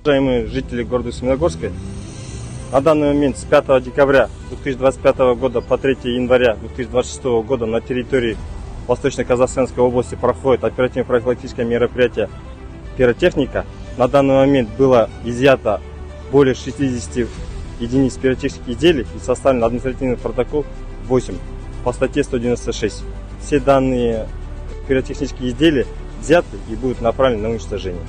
Уважаемые жители города Семеногорска, на данный момент с 5 декабря 2025 года по 3 января 2026 года на территории Восточно-Казахстанской области проходит оперативно-профилактическое мероприятие «Пиротехника». На данный момент было изъято более 60 единиц пиротехнических изделий и составлен административный протокол 8 по статье 196. Все данные пиротехнические изделия взяты и будут направлены на уничтожение.